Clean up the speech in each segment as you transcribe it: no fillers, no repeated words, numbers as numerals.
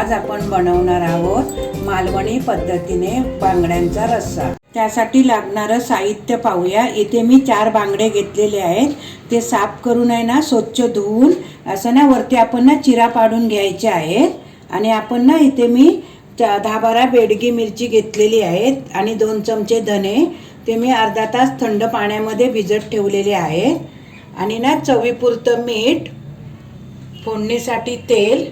आज आपण बनवणार आहोत मालवणी पद्धतीने बांगड्यांचा रस्सा। त्यासाठी लागणारं साहित्य पाहूया। इथे मी 4 बांगडे घेतलेले आहेत। ते साफ करून आहे ना स्वच्छ धुवून असं ना वरती आपण ना चिरा पाडून घ्यायचे आहेत। आणि आपण ना इथे मी 10-12 बेडगी मिरची घेतलेली आहेत आणि 2 चमचे धने ते मी अर्धा तास थंड पाण्यामध्ये भिजत ठेवलेले आहेत। आणि ना चवीपुरतं मीठ, फोडणीसाठी तेल,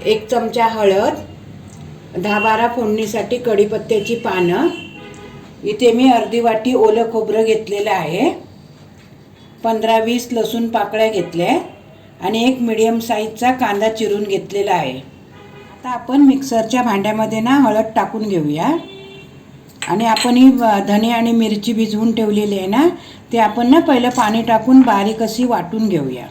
1 चमचा हळद, 10-12 फोडणीसाठी कढीपत्त्याची पानं, इथे मी अर्धी वाटी ओलं खोबरं घेतलेलं आहे, 15-20 लसूण पाकळ्या घेतल्या आणि 1 मीडियम साईजचा कांदा चिरून घेतलेला आहे। आता आपण मिक्सरच्या भांड्यामध्ये ना हळद टाकून घेऊया आणि आपण ही धने आणि मिरची भिजवून ठेवलेली आहे ना ते आपण ना पहिलं पाणी टाकून बारीक अशी वाटून घेऊया।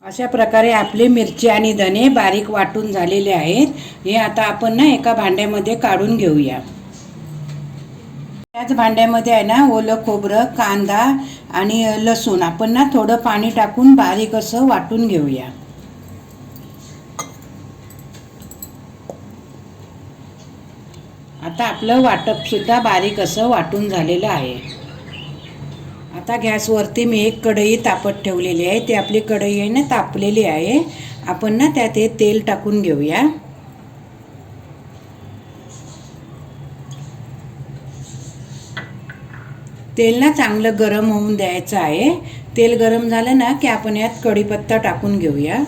अशा प्रकारे आपले मिरची आणि धने बारीक वाटून झालेले आहेत। हे आता आपण ना एका भांड्यामध्ये काढून घेऊया। त्याच भांड्यामध्ये आहे ना ओलं खोबरं, कांदा आणि लसूण आपण ना थोडं पाणी टाकून बारीक असं वाटून घेऊया। आता आपलं वाटप सुद्धा बारीक असं वाटून झालेलं आहे। आता गॅसवरती मी एक कढई तापत ठेवलेली आहे। ती आपली कढई आहे ना तापलेली आहे। आपण ना त्यात हे तेल टाकून घेऊया। तेल ना चांगलं गरम होऊन द्यायचं आहे। तेल गरम झालं ना की आपण यात कढीपत्ता टाकून घेऊया।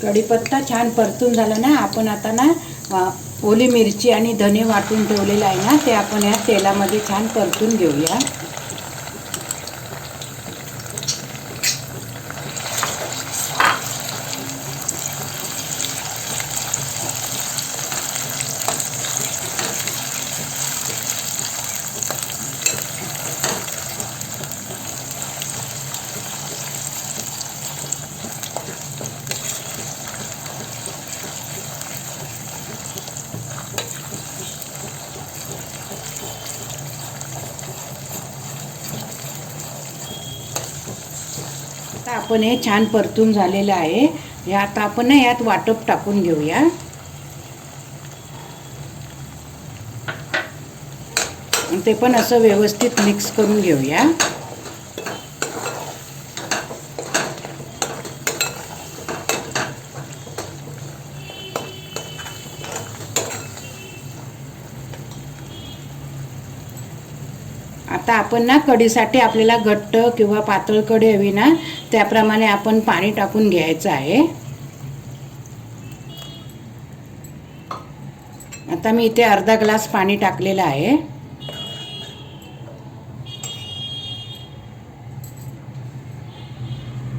कढीपत्ता छान परतून झाला ना आपण आता ना ओली मिरची आणि धने वाटून ठेवलेलं आहे ना ते आपण या तेलामध्ये छान परतून घेऊया। आता आपण हे छान परतून झालेलं आहे। हे आता आपण ना यात वाटप टाकून घेऊया। ते पण असं व्यवस्थित मिक्स करून घेऊया। आता आपण ना कढीसाठी आपल्याला घट्ट किंवा पातळ कढी हवी ना त्याप्रमाणे आपण पाणी टाकून घ्यायचं आहे। आता मी इथे अर्धा ग्लास पाणी टाकलेलं आहे।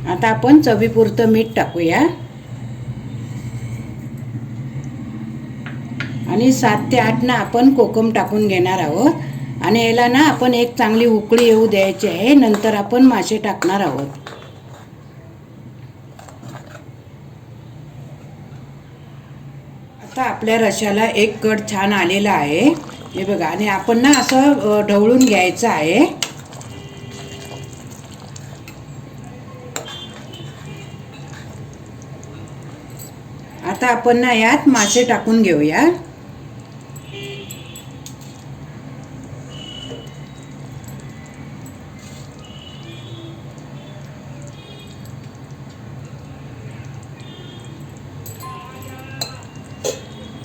आता आपण चवीपुरतं मीठ टाकूया आणि 7 ते 8 ना आपण कोकम टाकून घेणार आहोत आणि याला ना आपण एक चांगली उकळी येऊ द्यायची आहे। नंतर आपण मासे टाकणार आहोत। आता आपल्या रश्याला एक कड छान आलेला आहे हे बघा आणि आपण ना असं ढवळून घ्यायचं आहे। आता आपण ना यात मासे टाकून घेऊया।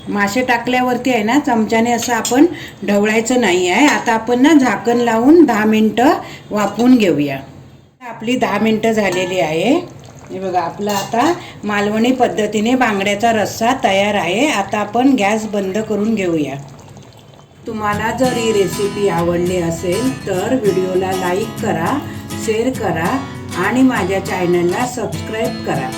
मासे टाकल्यावरती आहे ना चमच्याने असं आपण ढवळायचं नाही आहे। आता आपण ना झाकण लावून 10 मिनिटं वाफवून घेऊया। आपली 10 मिनिटं झालेली आहे। हे बघा आपला आता मालवणी पद्धतीने बांगड्याचा रस्सा तयार आहे। आता आपण गॅस बंद करून घेऊया। तुम्हाला जर ही रेसिपी आवडली असेल तर व्हिडिओला लाईक करा, शेअर करा आणि माझ्या चॅनलला सबस्क्राईब करा।